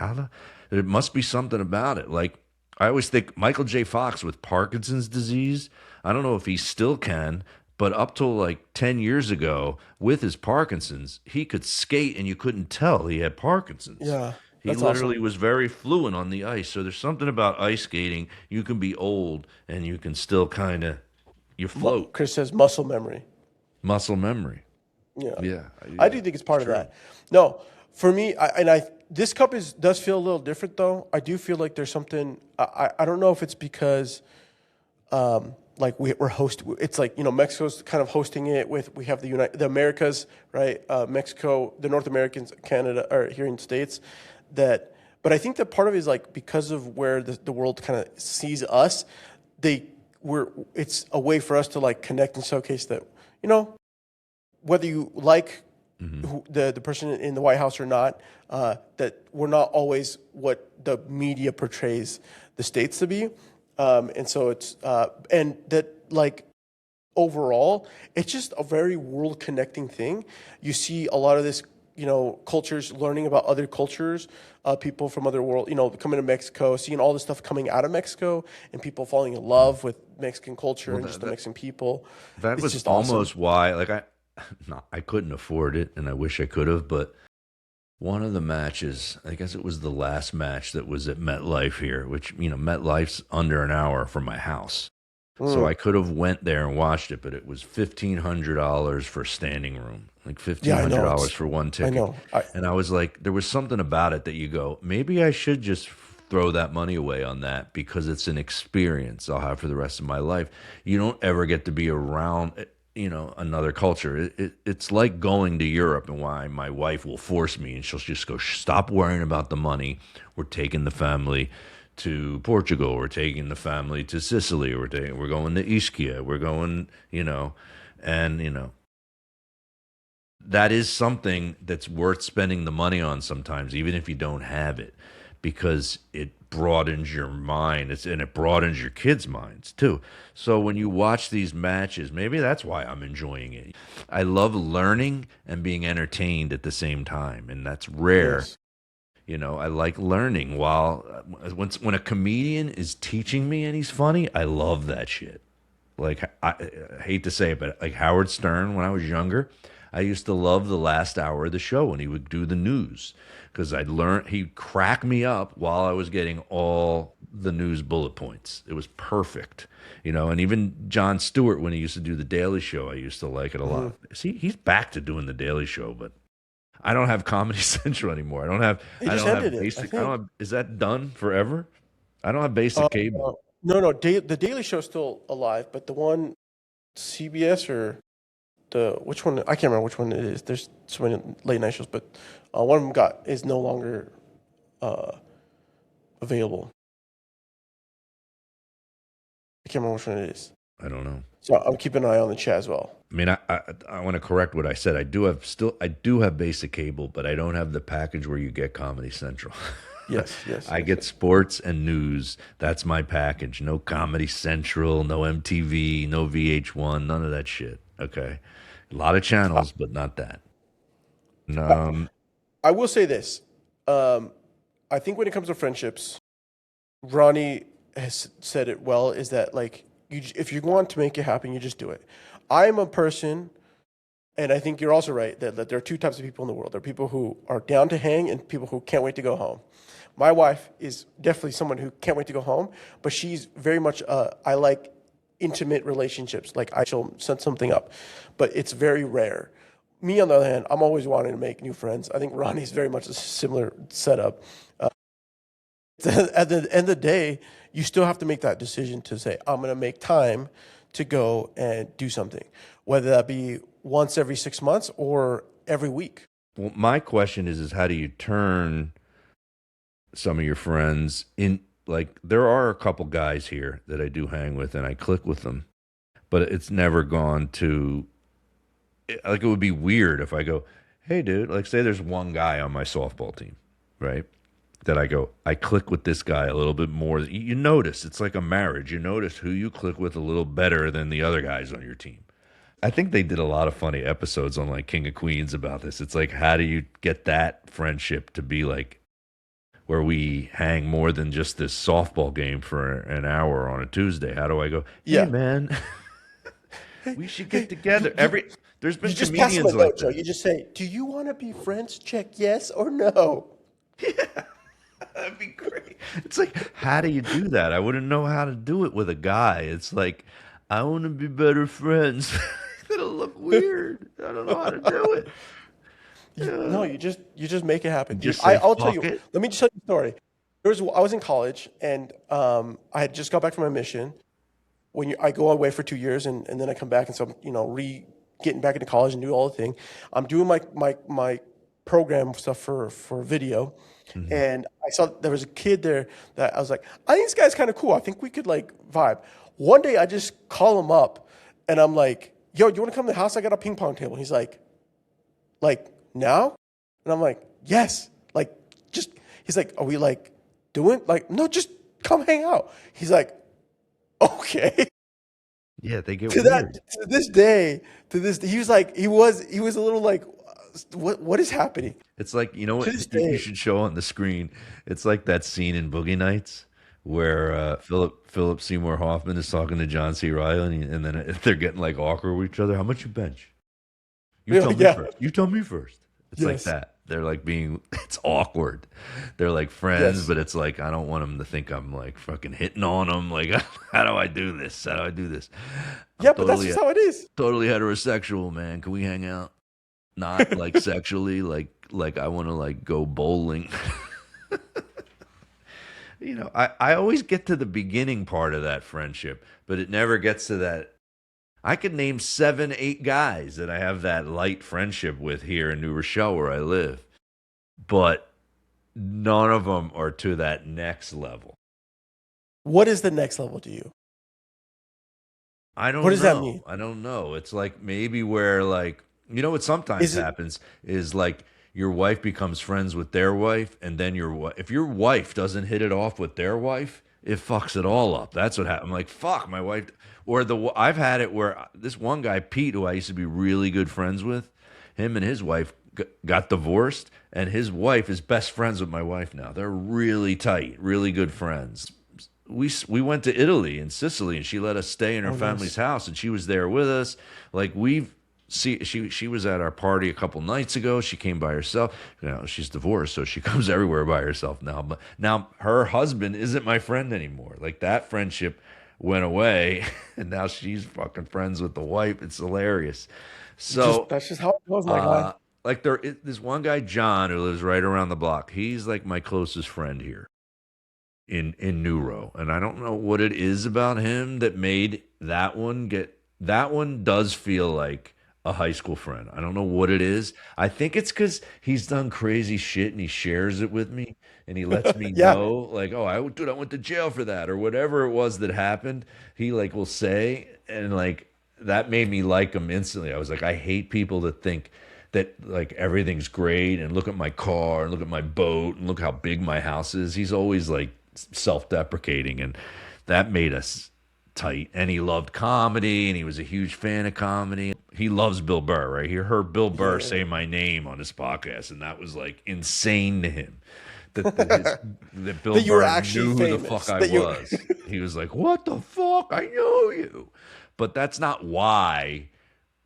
there must be something about it. Like I always think Michael J. Fox with Parkinson's disease. I don't know if he still can. But up till like 10 years ago, with his Parkinson's, he could skate and you couldn't tell he had Parkinson's. Yeah. He literally was very fluent on the ice. So there's something about ice skating. You can be old and you can still you float. Chris says muscle memory. Muscle memory. Yeah. I do think it's part of that. No, for me, this cup does feel a little different though. I do feel like there's something, I don't know if it's because, like we're hosting, it's like, Mexico's kind of hosting it we have the Americas, right? Mexico, the North Americans, Canada, or here in the States but I think that part of it is like, because of where the world kind of sees us, it's a way for us to like connect and showcase that, whether you like the person in the White House or not, that we're not always what the media portrays the States to be. And so it's, and that like overall, it's just a very world connecting thing. You see a lot of this, cultures, learning about other cultures, people from other world, coming to Mexico, seeing all this stuff coming out of Mexico and people falling in love with Mexican culture and just the Mexican people. That was just almost why, like I couldn't afford it and I wish I could have, but one of the matches, I guess it was the last match that was at MetLife here, which, MetLife's under an hour from my house. So I could have went there and watched it, but it was $1,500 for standing room, like $1,500 for one ticket. I know. And I was like, there was something about it that you go, maybe I should just throw that money away on that because it's an experience I'll have for the rest of my life. You don't ever get to be around another culture. It's like going to Europe, and why my wife will force me and she'll just go, stop worrying about the money. We're taking the family to Portugal. We're taking the family to Sicily. We're going to Ischia. We're going, that is something that's worth spending the money on sometimes, even if you don't have it, because it broadens your mind. And it broadens your kids' minds too. So when you watch these matches, maybe that's why I'm enjoying it. I love learning and being entertained at the same time, and that's rare. Yes. You know, I like learning while when a comedian is teaching me and he's funny, I love that shit. Like I hate to say it, but like Howard Stern when I was younger, I used to love the last hour of the show when he would do the news because I'd learn he'd crack me up while I was getting all the news bullet points. It was perfect, you know. And even Jon Stewart when he used to do the Daily Show, I used to like it a lot. See, he's back to doing the Daily Show, but I don't have Comedy Central anymore. They I just don't have ended it, I basic. I think. don't have. Is that done forever? I don't have basic cable. No. The Daily Show's still alive, but the one CBS or which one? I can't remember which one it is. There's so many late night shows, but one of them is no longer available. I can't remember which one it is. I don't know. So I'm keeping an eye on the chat as well. I mean, I want to correct what I said. I do have basic cable, but I don't have the package where you get Comedy Central. Yes. I get sports and news. That's my package. No Comedy Central, no MTV, no VH1, none of that shit. Okay, a lot of channels, but not that. I will say this. I think when it comes to friendships, Ronnie has said it well. Is that like if you want to make it happen, you just do it. I'm a person, and I think you're also right that there are two types of people in the world. There are people who are down to hang and people who can't wait to go home. My wife is definitely someone who can't wait to go home, but she's very much, I like intimate relationships. Like she'll set something up, but it's very rare. Me, on the other hand, I'm always wanting to make new friends. I think Ronnie's very much a similar setup. At the end of the day, you still have to make that decision to say, I'm going to make time to go and do something, whether that be once every 6 months or every week. Well, my question is how do you turn some of your friends in? Like, there are a couple guys here that I do hang with and I click with them, but it's never gone to, like, it would be weird if I go, hey, dude, like, say there's one guy on my softball team, right? That I click with this guy a little bit more. You notice, it's like a marriage. You notice who you click with a little better than the other guys on your team. I think they did a lot of funny episodes on like King of Queens about this. It's like, how do you get that friendship to be like where we hang more than just this softball game for an hour on a Tuesday? How do I go, hey, man, we should get together. There's been comedians like that. Joe. You just say, do you want to be friends? Check yes or no. Yeah. That'd be great. It's like, how do you do that? I wouldn't know how to do it with a guy. It's like, I want to be better friends. It'll look weird. I don't know how to do it. No, you just make it happen. I'll tell you. Let me just tell you a story. I was in college and I had just got back from my mission. I go away for 2 years and then I come back, and so I'm getting back into college and do all the thing. I'm doing my program stuff for video. Mm-hmm. And I saw there was a kid there that I was like, I think this guy's kind of cool. I think we could like vibe. One day I just call him up and I'm like, yo, do you want to come to the house? I got a ping pong table. He's like now? And I'm like, yes. He's like, are we like doing like, no, just come hang out. He's like, okay. Yeah, they get to weird. To this day, he was like, he was a little like, what is happening? It's like, you know what you should show on the screen? It's like that scene in Boogie Nights where Philip Seymour Hoffman is talking to John C. Reilly, and then they're getting like awkward with each other. How much you bench? You tell me first. You tell me first. It's like that. They're like it's awkward. They're like friends, but it's like, I don't want them to think I'm like fucking hitting on them. Like, how do I do this? How do I do this? But that's just how it is. Totally heterosexual, man. Can we hang out? Not like sexually, like I want to like go bowling. I always get to the beginning part of that friendship, but it never gets to that. I could name 7, 8 guys that I have that light friendship with here in New Rochelle where I live, but none of them are to that next level. What is the next level to you? I don't know. What does that mean? I don't know. It's like maybe where like, what sometimes happens is like your wife becomes friends with their wife, and then if your wife doesn't hit it off with their wife, it fucks it all up. That's what happened. I'm like, fuck, my wife. Or I've had it where this one guy, Pete, who I used to be really good friends with, him and his wife got divorced, and his wife is best friends with my wife now. They're really tight, really good friends. We went to Italy and Sicily, and she let us stay in her family's house, and she was there with us. Like she was at our party a couple nights ago. She came by herself. She's divorced, so she comes everywhere by herself now. But now her husband isn't my friend anymore. Like that friendship went away, and now she's fucking friends with the wife. It's hilarious. So that's just how it goes, my guy. Like this one guy, John, who lives right around the block. He's like my closest friend here in New Row, and I don't know what it is about him that made that one does feel like a high school friend. I don't know what it is. I think it's because he's done crazy shit and he shares it with me and he lets me know, like, oh, I went to jail for that or whatever it was that happened. He like will say, and like that made me like him instantly. I was like, I hate people that think that like everything's great and look at my car and look at my boat and look how big my house is. He's always like self-deprecating, and that made us tight. And he loved comedy, and he was a huge fan of comedy. He loves Bill Burr, right? He heard Bill Burr say my name on his podcast, and that was like insane to him. That Bill Burr knew who the fuck I was. He was like, "What the fuck? I know you." But that's not why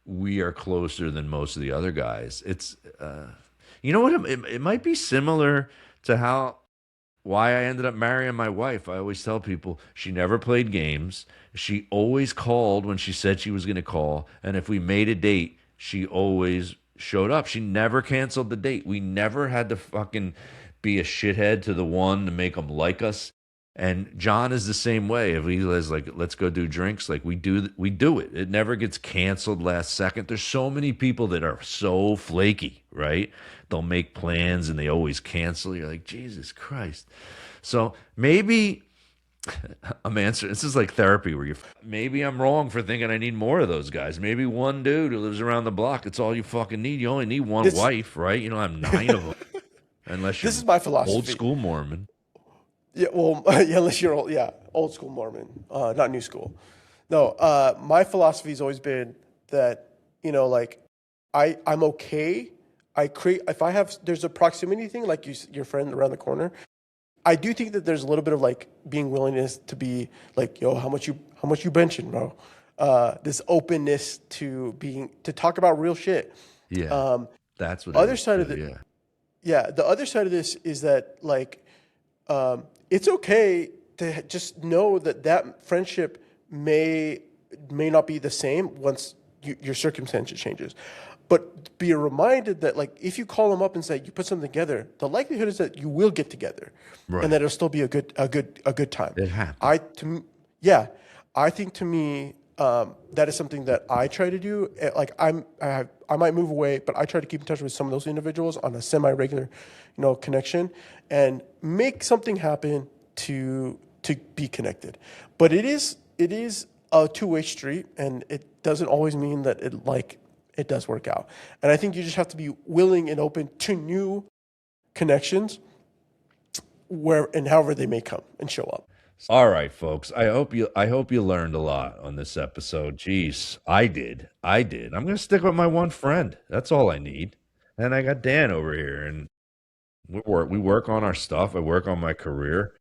we are closer than most of the other guys. It's you know what? It might be similar to why I ended up marrying my wife. I always tell people she never played games. She always called when she said she was going to call. And if we made a date, she always showed up. She never canceled the date. We never had to fucking be a shithead to the one to make them like us. And John is the same way. If he was like, let's go do drinks, like we do it. It never gets canceled last second. There's so many people that are so flaky, right? They'll make plans and they always cancel. You're like, Jesus Christ. So maybe I'm answering. This is like therapy where maybe I'm wrong for thinking I need more of those guys. Maybe one dude who lives around the block, it's all you fucking need. You only need one wife, right? You don't have 9 of them. Unless you're this is my philosophy. Old school Mormon. Yeah, well, unless you're old school Mormon, not new school. No, my philosophy has always been that, like I'm okay. There's a proximity thing, like your friend around the corner. I do think that there's a little bit of like being willingness to be like, yo, how much you benching, bro? This openness to talk about real shit. Yeah. That's what the other side of it. Yeah. The other side of this is that like, it's okay to just know that friendship may not be the same once your circumstances changes. But be reminded that, like, if you call them up and say you put something together, the likelihood is that you will get together, right, and that it'll still be a good time. It happens. I think to me that is something that I try to do. Like I might move away, but I try to keep in touch with some of those individuals on a semi-regular, connection, and make something happen to be connected. But it is a two-way street, and it doesn't always mean that it does work out. And I think you just have to be willing and open to new connections however they may come and show up. All right, folks. I hope you learned a lot on this episode. Jeez, I did. I'm going to stick with my one friend. That's all I need. And I got Dan over here, and we work on our stuff. I work on my career.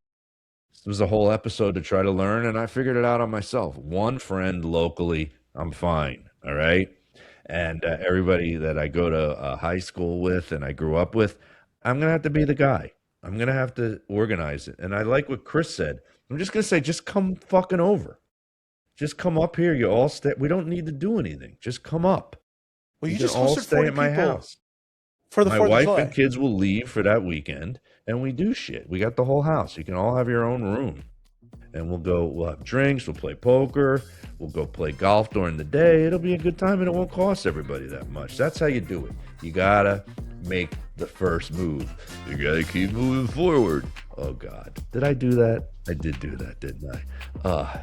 This was a whole episode to try to learn, and I figured it out on myself. One friend locally, I'm fine. All right. And everybody that I go to high school with and I grew up with, I'm going to have to be the guy. I'm going to have to organize it. And I like what Chris said. I'm just going to say, just come fucking over. Just come up here. You all stay. We don't need to do anything. Just come up. Well, you can just all hosted stay 40 at my people house. For the my 4th of wife July. and kids will leave for that weekend, and we do shit. We got the whole house. You can all have your own room. And we'll have drinks, we'll play poker, we'll go play golf during the day. It'll be a good time, and it won't cost everybody that much. That's how you do it. You gotta make the first move. You gotta keep moving forward. Oh God, did I do that? I did do that, didn't I?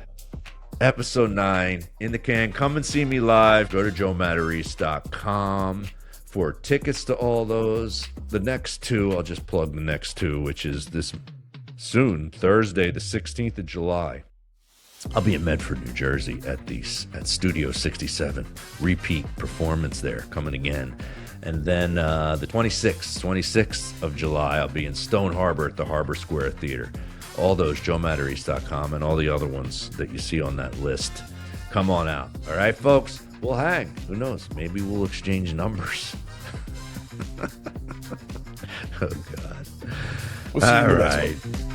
Episode 9 in the can. Come and see me live. Go to joematarese.com for tickets to all those. The next 2, I'll just plug the next 2, which is this soon, Thursday, the 16th of July. I'll be in Medford, New Jersey at Studio 67. Repeat performance there, coming again. And then the 26th of July, I'll be in Stone Harbor at the Harbor Square Theater. All those, joematarese.com, and all the other ones that you see on that list. Come on out. All right, folks? We'll hang. Who knows? Maybe we'll exchange numbers. Oh, God. We'll see you all in the next right. one.